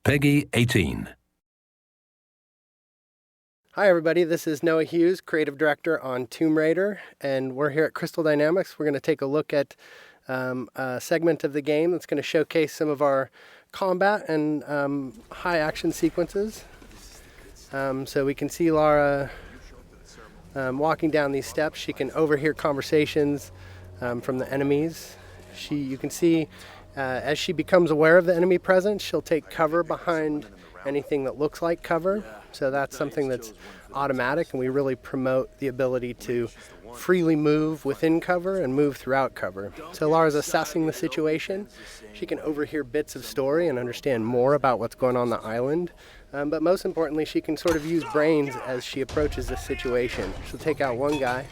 Peggy 18. Hi everybody, this is Noah Hughes, Creative Director on Tomb Raider, and we're here at Crystal Dynamics. We're going to take a look at a segment of the game that's going to showcase some of our combat and high action sequences. So we can see Lara walking down these steps. She can overhear conversations from the enemies. You can see as she becomes aware of the enemy presence, she'll take cover behind anything that looks like cover. So that's something that's automatic, and we really promote the ability to freely move within cover and move throughout cover. So Lara's assessing the situation. She can overhear bits of story and understand more about what's going on the island. But most importantly, she can sort of use brains as she approaches this situation. She'll take out one guy.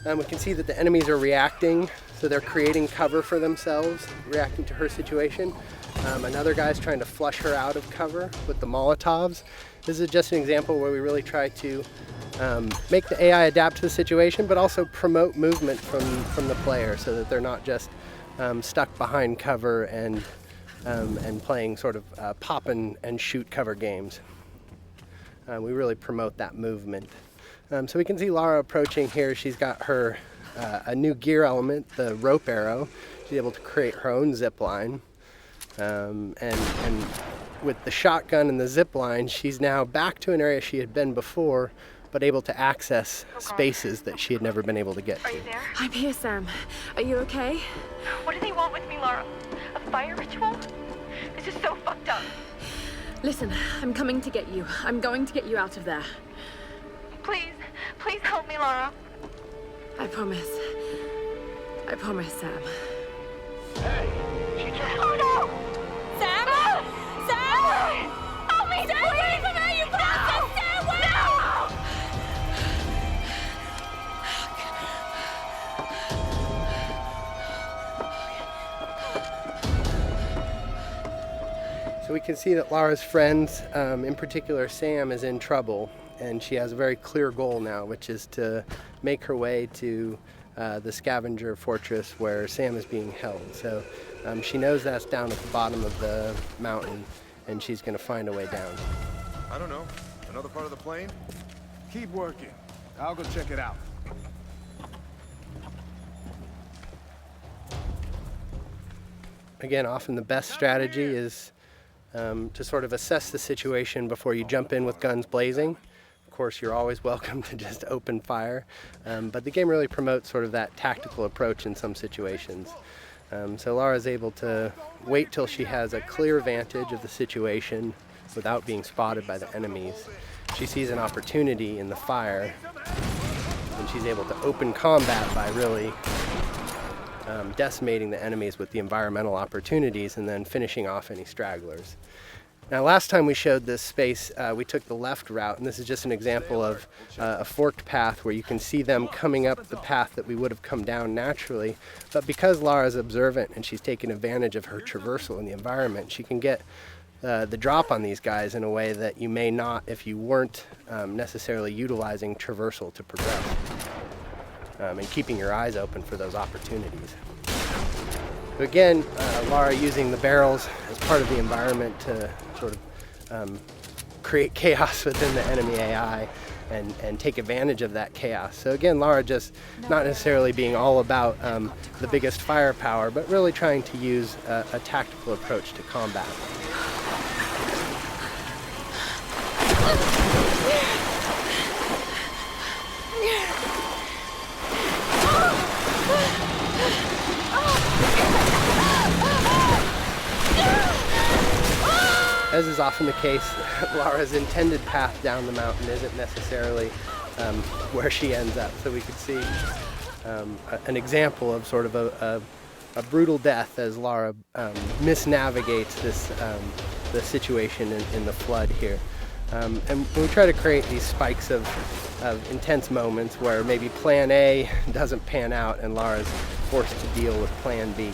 We can see that the enemies are reacting, so they're creating cover for themselves, reacting to her situation. Another guy's trying to flush her out of cover with the Molotovs. This is just an example where we really try to make the AI adapt to the situation, but also promote movement from the player so that they're not just stuck behind cover and playing sort of pop and shoot cover games. We really promote that movement. So we can see Lara approaching here. She's got her a new gear element, the rope arrow. She's able to create her own zip line. And with the shotgun and the zip line, she's now back to an area she had been before, but able to access spaces that she had never been able to get to. Are you there? I'm here, Sam. Are you okay? What do they want with me, Lara? A fire ritual? This is so fucked up. Listen, I'm coming to get you. I'm going to get you out of there. Please help me, Lara. I promise. I promise, Sam. Hey, she just... Oh no! Sam! No! Sam! Help me, Stay please! away from her, you bastard! Stay away! So we can see that Lara's friends, in particular Sam, is in trouble, and she has a very clear goal now, which is to make her way to the scavenger fortress where Sam is being held. So she knows that's down at the bottom of the mountain, and she's going to find a way down. I don't know. Another part of the plane? Keep working. I'll go check it out. Again, often the best strategy is to sort of assess the situation before you jump in with guns blazing. Of course, you're always welcome to just open fire, but the game really promotes sort of that tactical approach in some situations. So Lara's able to wait till she has a clear vantage of the situation without being spotted by the enemies. She sees an opportunity in the fire, and she's able to open combat by really decimating the enemies with the environmental opportunities and then finishing off any stragglers. Now, last time we showed this space, we took the left route, and this is just an example of a forked path where you can see them coming up the path that we would have come down naturally. But because Lara's observant and she's taken advantage of her traversal in the environment, she can get the drop on these guys in a way that you may not if you weren't necessarily utilizing traversal to progress and keeping your eyes open for those opportunities. So again, Lara using the barrels as part of the environment to sort of create chaos within the enemy AI and take advantage of that chaos. So again, Lara just not necessarily being all about the biggest firepower, but really trying to use a tactical approach to combat. As is often the case, Lara's intended path down the mountain isn't necessarily where she ends up. So we could see an example of sort of a brutal death as Lara misnavigates the situation in the flood here. And we try to create these spikes of intense moments where maybe plan A doesn't pan out and Lara's forced to deal with plan B.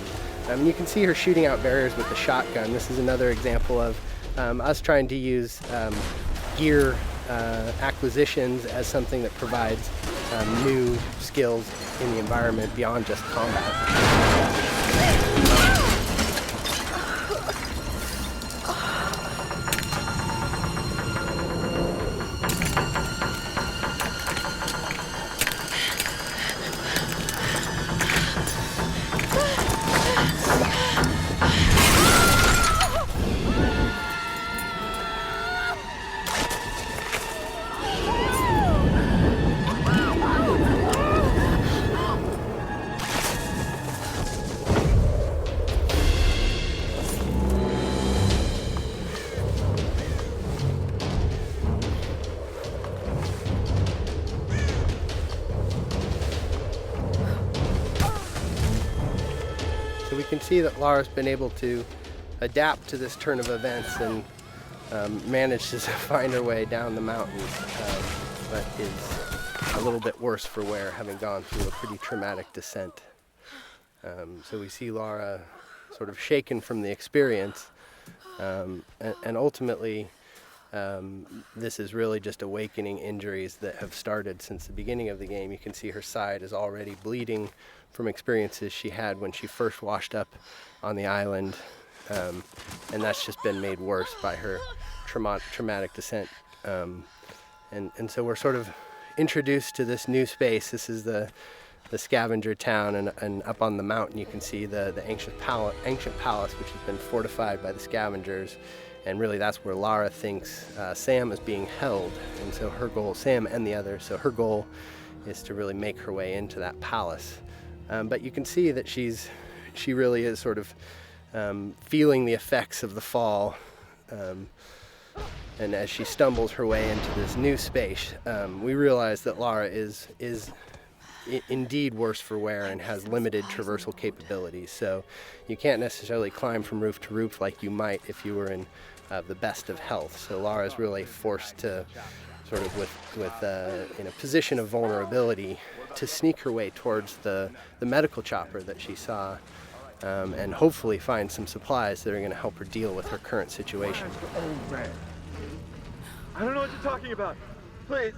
You can see her shooting out barriers with the shotgun. This is another example of us trying to use gear acquisitions as something that provides new skills in the environment beyond just combat. see that Lara's been able to adapt to this turn of events and managed to find her way down the mountain, but is a little bit worse for wear, having gone through a pretty traumatic descent. So we see Lara sort of shaken from the experience, and ultimately this is really just awakening injuries that have started since the beginning of the game. You can see her side is already bleeding from experiences she had when she first washed up on the island, and that's just been made worse by her traumatic descent. And so we're sort of introduced to this new space. This is the scavenger town, and up on the mountain you can see the ancient palace, which has been fortified by the scavengers, and really that's where Lara thinks Sam is being held. And so her goal, Sam and the others, so her goal is to really make her way into that palace. But you can see that she really is sort of feeling the effects of the fall, and as she stumbles her way into this new space, we realize that Lara is indeed worse for wear and has limited traversal capabilities. So you can't necessarily climb from roof to roof like you might if you were in the best of health. So Lara is really forced to sort of in a position of vulnerability to sneak her way towards the medical chopper that she saw, and hopefully find some supplies that are going to help her deal with her current situation. I don't know what you're talking about. Please.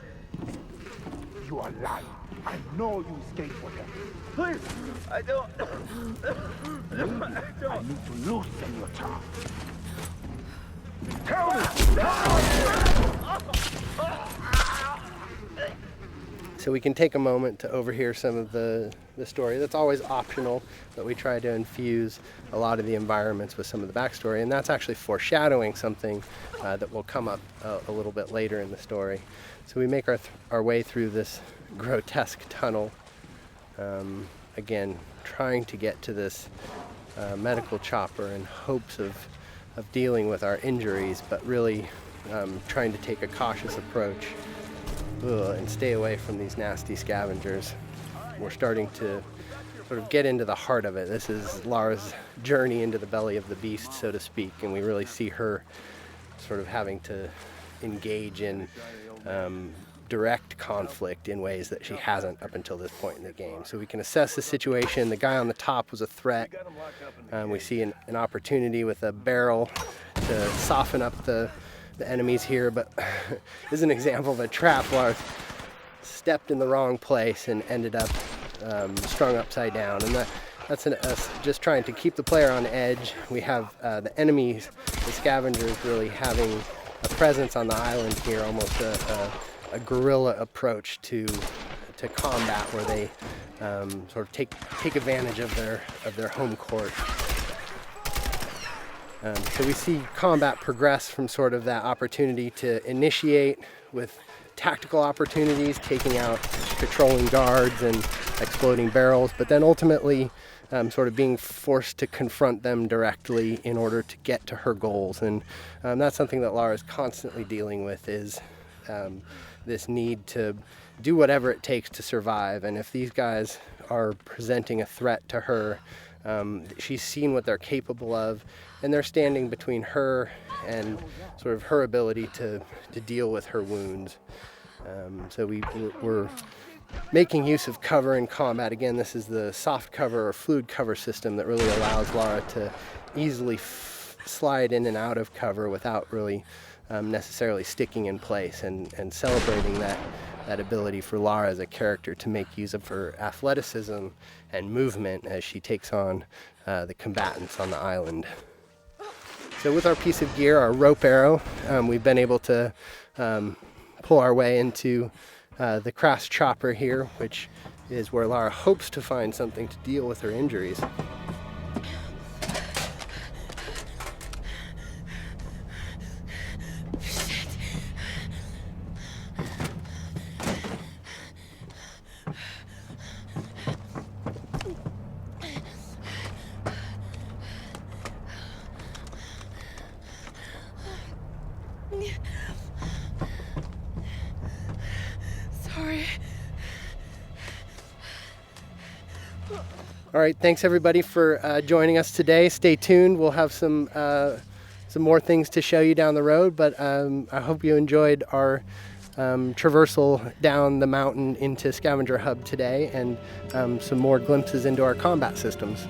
You are lying. I know you escaped with them. Please. I don't. I need to loosen your tongue. Tell me! So we can take a moment to overhear some of the story. That's always optional, but we try to infuse a lot of the environments with some of the backstory, and that's actually foreshadowing something that will come up a little bit later in the story. So we make our way through this grotesque tunnel, again trying to get to this medical chopper in hopes of dealing with our injuries, but really trying to take a cautious approach and stay away from these nasty scavengers. We're starting to sort of get into the heart of it. This is Lara's journey into the belly of the beast, so to speak, and we really see her sort of having to engage in direct conflict in ways that she hasn't up until this point in the game. So we can assess the situation. The guy on the top was a threat. We see an opportunity with a barrel to soften up the enemies here, but this is an example of a trap. Lara stepped in the wrong place and ended up strung upside down, and that's us just trying to keep the player on edge. We have the enemies, the scavengers, really having a presence on the island here, almost a guerrilla approach to combat, where they sort of take advantage of their home court. So we see combat progress from sort of that opportunity to initiate with tactical opportunities, taking out patrolling guards and exploding barrels, but then ultimately sort of being forced to confront them directly in order to get to her goals. And that's something that Lara is constantly dealing with, is this need to do whatever it takes to survive. And if these guys are presenting a threat to her, she's seen what they're capable of, and they're standing between her and sort of her ability to deal with her wounds. So we're making use of cover in combat. Again, this is the soft cover or fluid cover system that really allows Lara to easily slide in and out of cover without really necessarily sticking in place, and celebrating that ability for Lara as a character to make use of her athleticism and movement as she takes on the combatants on the island. So with our piece of gear, our rope arrow, we've been able to pull our way into the crash chopper here, which is where Lara hopes to find something to deal with her injuries. Sorry. All right, thanks everybody for joining us today. Stay tuned. We'll have some more things to show you down the road, but I hope you enjoyed our traversal down the mountain into Scavenger Hub today, and some more glimpses into our combat systems.